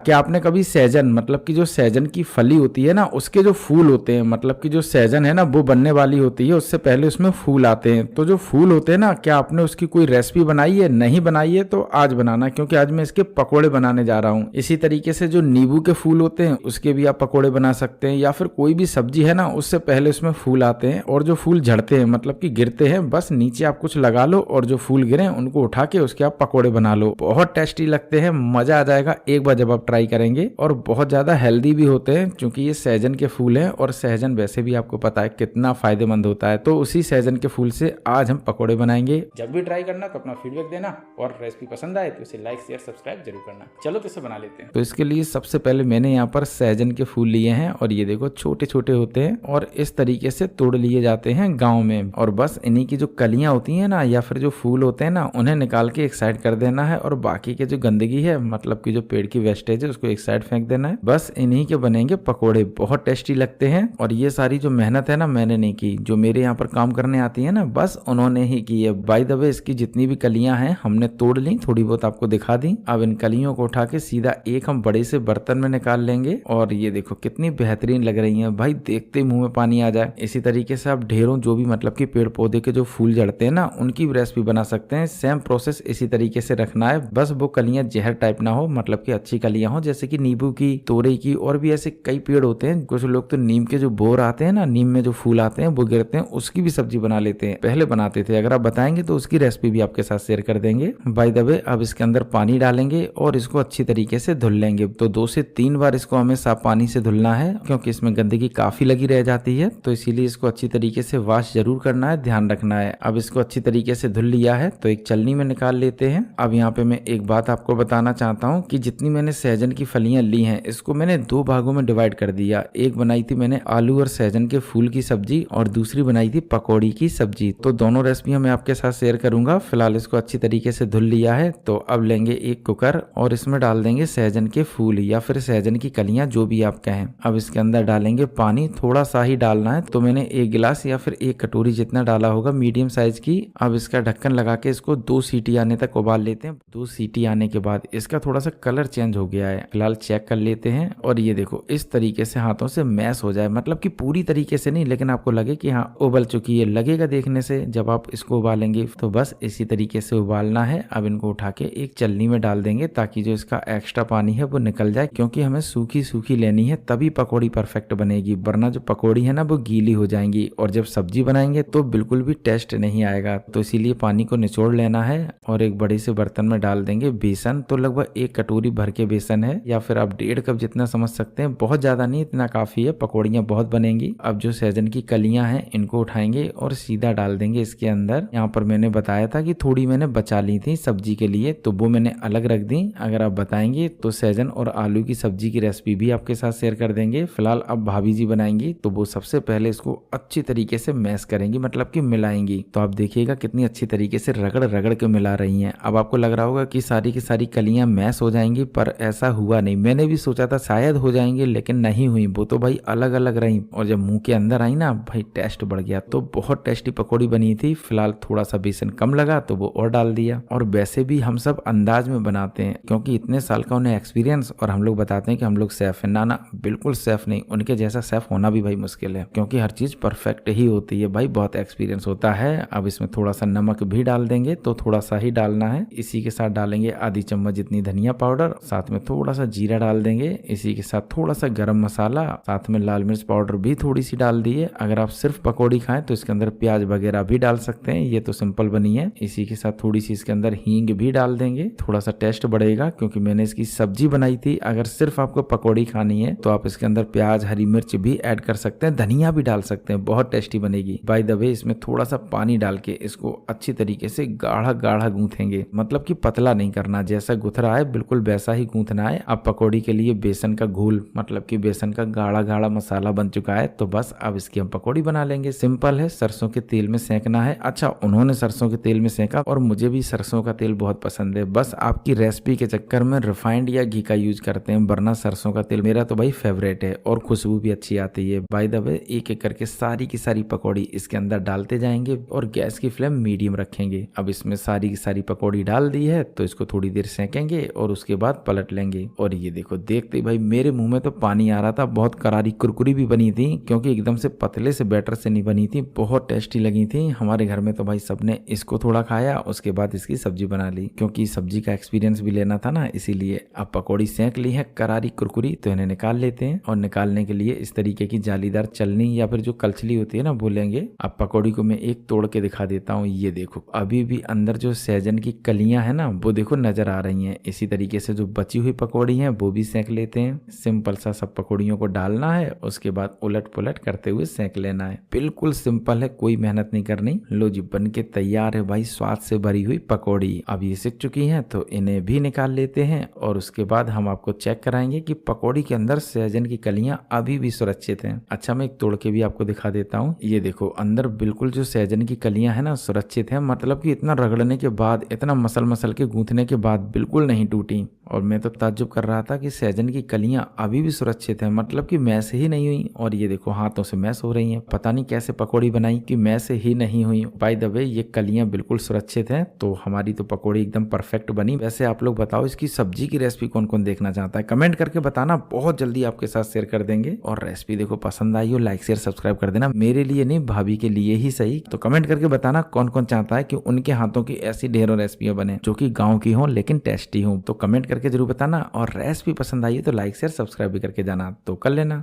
क्या आपने कभी सहजन मतलब कि जो सहजन की फली होती है ना, उसके जो फूल होते हैं, मतलब कि जो सहजन है ना वो बनने वाली होती है, उससे पहले उसमें फूल आते हैं। तो जो फूल होते हैं ना, क्या आपने उसकी कोई रेसिपी बनाई है? नहीं बनाई है तो आज बनाना, क्योंकि आज मैं इसके पकोड़े बनाने जा रहा हूँ। इसी तरीके से जो नींबू के फूल होते हैं उसके भी आप पकोड़े बना सकते हैं, या फिर कोई भी सब्जी है ना उससे पहले उसमें फूल आते हैं, और जो फूल झड़ते हैं मतलब कि गिरते हैं, बस नीचे आप कुछ लगा लो और जो फूल गिरे उनको उठा के उसके आप पकोड़े बना लो। बहुत टेस्टी लगते हैं, मजा आ जाएगा एक बार जब आप ट्राई करेंगे। और बहुत ज्यादा हेल्दी भी होते हैं, क्योंकि ये सहजन के फूल हैं, और सहजन वैसे भी आपको पता है कितना फायदेमंद होता है। तो उसी सहजन के फूल से आज हम पकोड़े बनाएंगे। जब भी ट्राई करना तो अपना फीडबैक देना, और रेसिपी पसंद आए तो इसे लाइक शेयर सब्सक्राइब जरूर करना। चलो तो इसे बना लेते हैं। तो इसके लिए सबसे पहले मैंने यहाँ पर सहजन के फूल लिए हैं, और ये देखो छोटे छोटे होते हैं, और इस तरीके से तोड़ लिए जाते हैं गाँव में। और बस इन्हीं की जो कलियां होती है ना, या फिर जो फूल होते हैं ना, उन्हें निकाल के एक साइड कर देना है, और बाकी के जो गंदगी है मतलब कि जो पेड़ की वेस्टेज है उसको एक साइड फेंक देना है। बस इन्हीं के बनेंगे पकोड़े, बहुत टेस्टी लगते हैं। और ये सारी जो मेहनत है ना मैंने नहीं की, जो मेरे यहाँ पर काम करने आती है ना बस उन्होंने ही की है। बाय द वे इसकी जितनी भी कलियां हैं हमने तोड़ ली, थोड़ी बहुत आपको दिखा दी। अब इन कलियों को उठा के सीधा एक हम बड़े से बर्तन में निकाल लेंगे, और ये देखो कितनी बेहतरीन लग रही है भाई, देखते मुंह में पानी आ जाए। इसी तरीके से आप ढेरों जो भी मतलब कि पेड़ पौधे के जो फूल जड़ते हैं ना उनकी भी रेसिपी बना सकते हैं। सेम प्रोसेस इसी तरीके से रखना है, बस वो कलियां जहर टाइप ना हो, मतलब कि अच्छी कलियां हो, जैसे कि नींबू की, तोरई की, और भी ऐसे कई पेड़ होते हैं। कुछ लोग तो नीम के जो बोर आते हैं ना, नीम में जो फूल आते हैं वो गिरते हैं, उसकी भी सब्जी बना लेते हैं, पहले बनाते थे। अगर आप बताएंगे तो उसकी रेसिपी भी आपके साथ शेयर कर देंगे। बाय द वे अब इसके अंदर पानी डालेंगे और इसको अच्छी तरीके से धुल लेंगे। तो 2 से 3 बार इसको हमें साफ पानी से धुलना है, क्योंकि इसमें गंदगी काफी लगी रह जाती है, तो इसीलिए इसको अच्छी तरीके से वॉश जरूर करना है, ध्यान रखना है। अब इसको अच्छी तरीके से धुल लिया है तो एक छलनी में निकाल लेते हैं। अब यहाँ पे मैं एक बात आपको बताना चाहता हूँ कि जितनी मैंने सहजन की फलियां ली हैं इसको मैंने 2 भागों में डिवाइड कर दिया। एक बनाई थी मैंने आलू और सहजन के फूल की सब्जी, और दूसरी बनाई थी पकौड़ी की सब्जी। तो दोनों रेसिपियां मैं आपके साथ शेयर करूंगा। फिलहाल इसको अच्छी तरीके से धुल लिया है, तो अब लेंगे एक कुकर और इसमें डाल देंगे सहजन के फूल या फिर सहजन की कलियां, जो भी आप कहें। अब इसके अंदर डालेंगे पानी, थोड़ा सा ही डालना है, तो मैंने 1 गिलास या फिर 1 कटोरी जितना डाला होगा, मीडियम साइज की। अब इसका ढक्कन लगा के इसको 2 सीटी आने तक उबाल लेते हैं। 2 सीटी आने के बाद इसका थोड़ा सा कलर चेंज हो गया है, फिलहाल चेक कर लेते हैं। और ये देखो इस तरीके से हाथों से मैश हो जाए, मतलब कि पूरी तरीके से नहीं, लेकिन आपको लगे कि हाँ उबल चुकी है, लगेगा देखने से जब आप इसको उबालेंगे। तो बस इसी तरीके से उबालना है। अब इनको उठा के एक चलनी में डाल देंगे, ताकि जो इसका एक्स्ट्रा पानी है वो निकल जाए, क्योंकि हमें सूखी सूखी लेनी है, तभी पकौड़ी परफेक्ट बनेगी, वरना जो पकौड़ी है ना वो गीली हो जाएंगी, और जब सब्जी बनाएंगे तो बिल्कुल भी टेस्ट नहीं आएगा। तो इसीलिए पानी को निचोड़ लेना है, और एक बड़े से बर्तन में डाल देंगे बेसन। तो लगभग 1 कटोरी भर के बेसन है, या फिर आप 1.5 कप जितना समझ सकते हैं, बहुत ज्यादा नहीं, इतना काफी है, पकौड़ियाँ बहुत बनेंगी। अब जो सहजन की कलियां हैं इनको उठाएंगे और सीधा डाल देंगे इसके अंदर। यहाँ पर मैंने बताया था कि थोड़ी मैंने बचा ली थी सब्जी के लिए, तो वो मैंने अलग रख दी। अगर आप बताएंगे तो सहजन और आलू की सब्जी की रेसिपी भी आपके साथ शेयर कर देंगे। फिलहाल अब भाभी जी बनाएंगी, तो वो सबसे पहले इसको अच्छी तरीके से मैश करेंगी, मतलब कि मिलाएंगी। तो आप देखिएगा कितनी अच्छी तरीके से रगड़ रगड़ के मिला रही हैं। अब आपको लग रहा होगा कि सारी की सारी कलियां मैश हो जाएंगी, पर ऐसा हुआ नहीं। मैंने भी सोचा था शायद हो जाएंगे, लेकिन नहीं हुई, वो तो भाई अलग अलग रही, और जब मुंह के अंदर आई ना भाई टेस्ट बढ़ गया। तो बहुत टेस्टी पकौड़ी बनी थी। फिलहाल थोड़ा सा बेसन कम लगा तो वो और डाल दिया। और वैसे भी हम सब अंदाज में बनाते हैं, क्योंकि इतने साल का उन्हें एक्सपीरियंस, और हम लोग बताते हैं कि हम लोग सेफ है। ना बिल्कुल सेफ नहीं, उनके जैसा सेफ होना भी भाई मुश्किल है, क्योंकि हर चीज परफेक्ट ही होती है भाई, बहुत एक्सपीरियंस होता है। अब इसमें थोड़ा सा नमक भी डाल देंगे, तो थोड़ा सा ही डालना है। इसी के साथ डालेंगे आधी चम्मच जितनी धनिया पाउडर, साथ में थोड़ा सा जीरा डाल देंगे। इसी के साथ थोड़ा सा गरम मसाला, साथ में लाल मिर्च पाउडर भी थोड़ी सी डाल दिए। अगर आप सिर्फ पकौड़ी खाएं तो इसके अंदर प्याज वगैरह भी डाल सकते हैं, ये तो सिंपल बनी है। इसी के साथ थोड़ी सी इसके अंदर हींग भी डाल देंगे, थोड़ा सा टेस्ट बढ़ेगा, क्योंकि मैंने इसकी सब्जी बनाई थी। अगर सिर्फ आपको पकौड़ी खानी है तो आप इसके अंदर प्याज, हरी मिर्च भी ऐड कर सकते हैं, धनिया भी डाल सकते हैं, बहुत टेस्टी बनेगी। बाय द वे इसमें थोड़ा सा पानी डाल के इसको अच्छी तरीके से गाढ़ा गाढ़ा गूंथेंगे, मतलब कि पतला नहीं करना, जैसा गुथ रहा है बिल्कुल वैसा ही गूंथना है। अब पकौड़ी के लिए बेसन का घोल, मतलब कि बेसन का गाढ़ा गाढ़ा मसाला बन चुका है, तो बस अब इसकी हम पकौड़ी बना लेंगे। सिंपल है, सरसों के तेल में सेंकना है। अच्छा, उन्होंने सरसों के तेल में सेंका, और मुझे भी सरसों का तेल बहुत पसंद है। बस आपकी रेसिपी के चक्कर में रिफाइंड या घी का यूज करते हैं, वरना सरसों का तेल मेरा तो भाई फेवरेट है, और खुशबू भी अच्छी आती है। बाय द वे एक एक करके सारी की सारी पकौड़ी इसके अंदर डालते जाएंगे, और गैस की फ्लेम मीडियम रखेंगे। अब इसमें सारी की सारी पकौड़ी डाल दी है, तो इसको थोड़ी देर सेकेंगे और उसके बाद पलट लेंगे। देंगे। और ये देखो देखते ही भाई मेरे मुंह में तो पानी आ रहा था। बहुत करारी कुरकुरी भी बनी थी, क्योंकि एकदम से पतले से बैटर से नहीं बनी थी, बहुत टेस्टी लगी थी। हमारे घर में तो भाई सबने इसको थोड़ा खाया, उसके बाद इसकी सब्जी बना ली, क्योंकि सब्जी का एक्सपीरियंस भी लेना था ना, इसीलिए। अब पकौड़ी सेंक ली है करारी कुरकुरी, तो इन्हें निकाल लेते हैं। और निकालने के लिए इस तरीके की जालीदार छलनी या फिर जो कलछली होती है ना वो लेंगे। अब पकौड़ी को मैं एक तोड़ के दिखा देता हूँ। ये देखो अभी भी अंदर जो सहजन की कलियां है ना वो देखो नजर आ रही हैं। इसी तरीके से जो बची हुई पकौड़ी है वो भी सेंक लेते हैं। सिंपल सा सब पकौड़ियों को डालना है, उसके बाद उलट पुलट करते हुए सेंक लेना है। बिल्कुल सिंपल है, कोई मेहनत नहीं करनी। लो जी बन के तैयार है भाई स्वाद से भरी हुई पकौड़ी। अब ये सिक चुकी हैं तो इन्हें भी निकाल लेते हैं। और उसके बाद हम आपको चेक कराएंगे कि पकौड़ी के अंदर सहजन की कलियां अभी भी सुरक्षित हैं। अच्छा मैं एक तोड़ के भी आपको दिखा देता हूँ। ये देखो अंदर बिल्कुल जो सहजन की कलियां है ना सुरक्षित है, मतलब कि इतना रगड़ने के बाद, इतना मसल मसल के गूंथने के बाद बिल्कुल नहीं टूटी। और मैं तो ताज्जुब कर रहा था कि सहजन की कलियां अभी भी सुरक्षित है, मतलब कि मैस ही नहीं हुई। और ये देखो हाथों से मैस हो रही हैं। पता नहीं कैसे पकौड़ी बनाई कि मैस ही नहीं हुई। बाय द वे ये कलियां बिल्कुल सुरक्षित हैं, तो हमारी तो पकौड़ी एकदम परफेक्ट बनी। वैसे आप लोग बताओ इसकी सब्जी की रेसिपी कौन कौन देखना चाहता है, कमेंट करके बताना, बहुत जल्दी आपके साथ शेयर कर देंगे। और रेसिपी देखो पसंद आई हो लाइक शेयर सब्सक्राइब कर देना, मेरे लिए नहीं भाभी के लिए ही सही। तो कमेंट करके बताना कौन कौन चाहता है कि उनके हाथों की ऐसी ढेरों रेसिपियां बने जो कि गाँव की हों लेकिन टेस्टी हों। तो कमेंट करके जरूर बताना। और रेसिपी पसंद आई है तो लाइक शेयर सब्सक्राइब भी करके जाना, तो कर लेना।